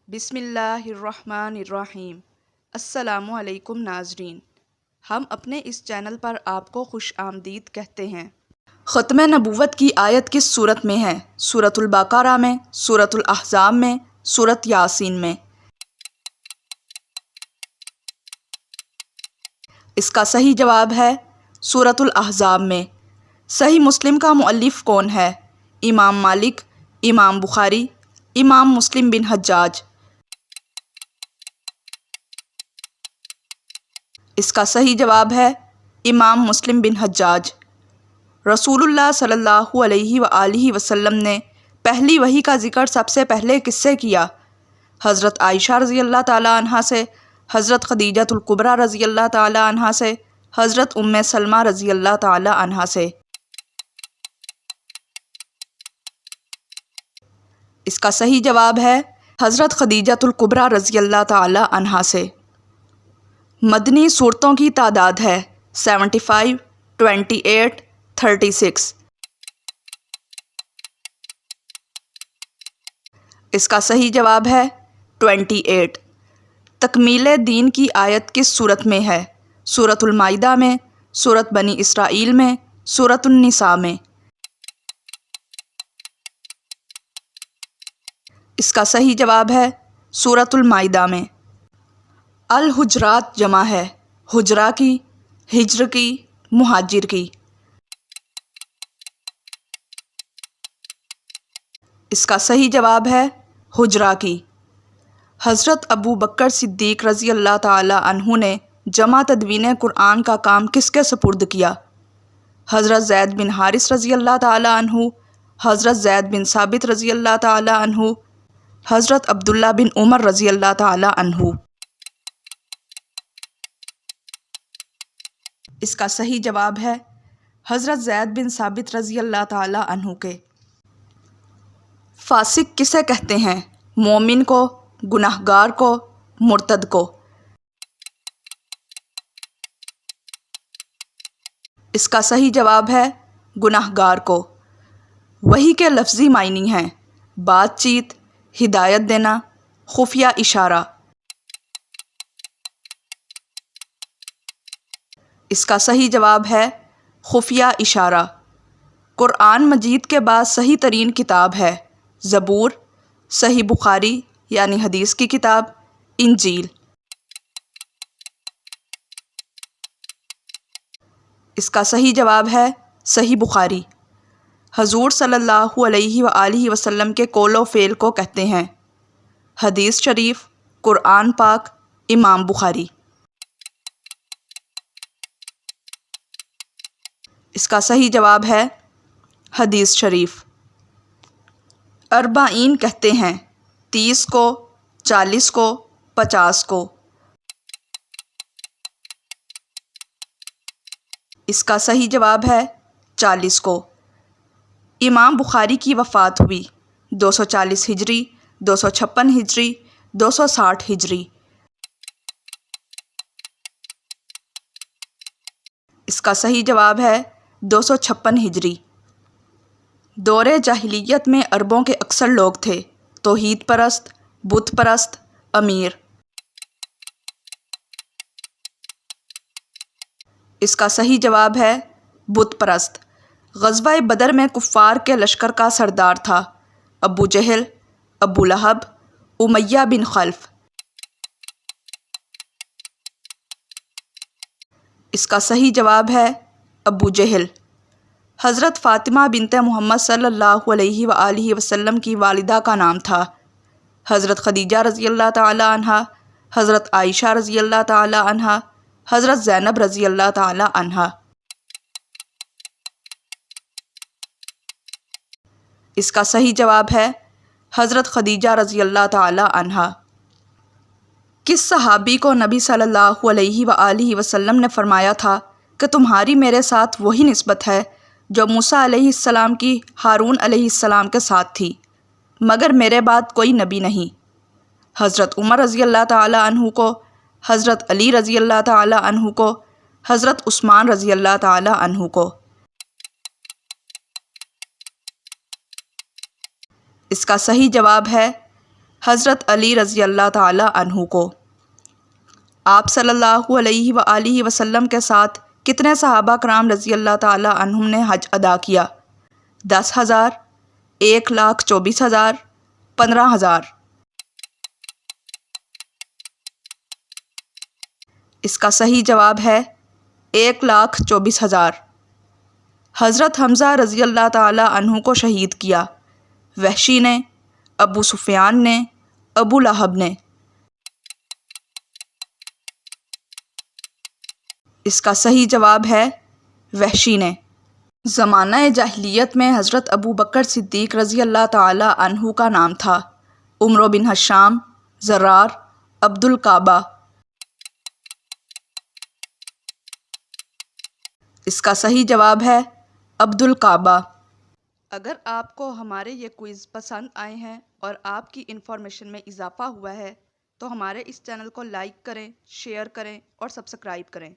بسم اللہ الرحمن الرحیم۔ السلام علیکم ناظرین، ہم اپنے اس چینل پر آپ کو خوش آمدید کہتے ہیں۔ ختم نبوت کی آیت کس سورت میں ہے؟ سورۃ البقرہ میں، سورۃ الاحزاب میں، سورۃ یاسین میں۔ اس کا صحیح جواب ہے سورۃ الاحزاب میں۔ صحیح مسلم کا مؤلف کون ہے؟ امام مالک، امام بخاری، امام مسلم بن حجاج۔ اس کا صحیح جواب ہے امام مسلم بن حجاج۔ رسول اللہ صلی اللہ علیہ وآلہ وسلم نے پہلی وحی کا ذکر سب سے پہلے کس سے کیا؟ حضرت عائشہ رضی اللہ تعالی عنہا سے، حضرت خدیجہ الکبریٰ رضی اللہ تعالی عنہا سے، حضرت ام سلمہ رضی اللہ تعالی عنہا سے۔ اس کا صحیح جواب ہے حضرت خدیجہ الکبریٰ رضی اللہ تعالی عنہا سے۔ مدنی صورتوں کی تعداد ہے 75، 28، 36۔ اس کا صحیح جواب ہے 28۔ تکمیل دین کی آیت کس صورت میں ہے؟ سورۃ المائدہ میں، سورۃ بنی اسرائیل میں، سورۃ النساء میں۔ اس کا صحیح جواب ہے سورۃ المائدہ میں۔ الحجرات جمع ہے حجرہ کی، ہجر کی، مہاجر کی۔ اس کا صحیح جواب ہے حجرہ کی۔ حضرت ابو بکر صدیق رضی اللہ تعالی عنہ نے جمع تدوین قرآن کا کام کس کے سپرد کیا؟ حضرت زید بن حارث رضی اللہ تعالی عنہ، حضرت زید بن ثابت رضی اللہ تعالی عنہ، حضرت عبداللہ بن عمر رضی اللہ تعالی عنہ۔ اس کا صحیح جواب ہے حضرت زید بن ثابت رضی اللہ تعالی عنہ کے۔ فاسق کسے کہتے ہیں؟ مومن کو، گناہگار کو، مرتد کو۔ اس کا صحیح جواب ہے گناہگار کو۔ وحی کے لفظی معنی ہیں بات چیت، ہدایت دینا، خفیہ اشارہ۔ اس کا صحیح جواب ہے خفیہ اشارہ۔ قرآن مجید کے بعد صحیح ترین کتاب ہے زبور، صحیح بخاری یعنی حدیث کی کتاب، انجیل۔ اس کا صحیح جواب ہے صحیح بخاری۔ حضور صلی اللہ علیہ وآلہ وسلم کے قول و فعل کو کہتے ہیں حدیث شریف، قرآن پاک، امام بخاری۔ اس کا صحیح جواب ہے حدیث شریف۔ اربعین کہتے ہیں 30 کو، 40 کو، 50 کو۔ اس کا صحیح جواب ہے 40 کو۔ امام بخاری کی وفات ہوئی 240 ہجری، 256 ہجری، 260 ہجری۔ اس کا صحیح جواب ہے 256 ہجری۔ دور جاہلیت میں عربوں کے اکثر لوگ تھے توحید پرست، بت پرست، امیر۔ اس کا صحیح جواب ہے بت پرست۔ غزوہ بدر میں کفار کے لشکر کا سردار تھا ابو جہل، ابو لہب، امیہ بن خلف۔ اس کا صحیح جواب ہے ابو جہل۔ حضرت فاطمہ بنت محمد صلی اللہ علیہ وآلہ وسلم کی والدہ کا نام تھا حضرت خدیجہ رضی اللہ تعالی عنہا، حضرت عائشہ رضی اللہ تعالی عنہا، حضرت زینب رضی اللہ تعالی عنہا۔ اس کا صحیح جواب ہے حضرت خدیجہ رضی اللہ تعالی عنہا۔ کس صحابی کو نبی صلی اللہ علیہ وآلہ وسلم نے فرمایا تھا کہ تمہاری میرے ساتھ وہی نسبت ہے جو موسیٰ علیہ السلام کی ہارون علیہ السلام کے ساتھ تھی، مگر میرے بعد کوئی نبی نہیں؟ حضرت عمر رضی اللہ تعالی عنہ کو، حضرت علی رضی اللہ تعالی عنہ کو، حضرت عثمان رضی اللہ تعالی عنہ کو۔ اس کا صحیح جواب ہے حضرت علی رضی اللہ تعالی عنہ کو۔ آپ صلی اللہ علیہ وآلہ وسلم کے ساتھ کتنے صحابہ کرام رضی اللہ تعالی عنہم نے حج ادا کیا؟ 10,000، 1,24,000، 15,000۔ اس کا صحیح جواب ہے 1,24,000۔ حضرت حمزہ رضی اللہ تعالی عنہ کو شہید کیا، وحشی نے، ابو سفیان نے، ابو لہب نے؟ اس کا صحیح جواب ہے وحشی نے۔ زمانہ جاہلیت میں حضرت ابو بکر صدیق رضی اللہ تعالی عنہ کا نام تھا عمرو بن ہشام، زرار، عبد الکعبہ۔ اس کا صحیح جواب ہے عبد الکعبہ۔ اگر آپ کو ہمارے یہ کوئز پسند آئے ہیں اور آپ کی انفارمیشن میں اضافہ ہوا ہے تو ہمارے اس چینل کو لائک کریں، شیئر کریں اور سبسکرائب کریں۔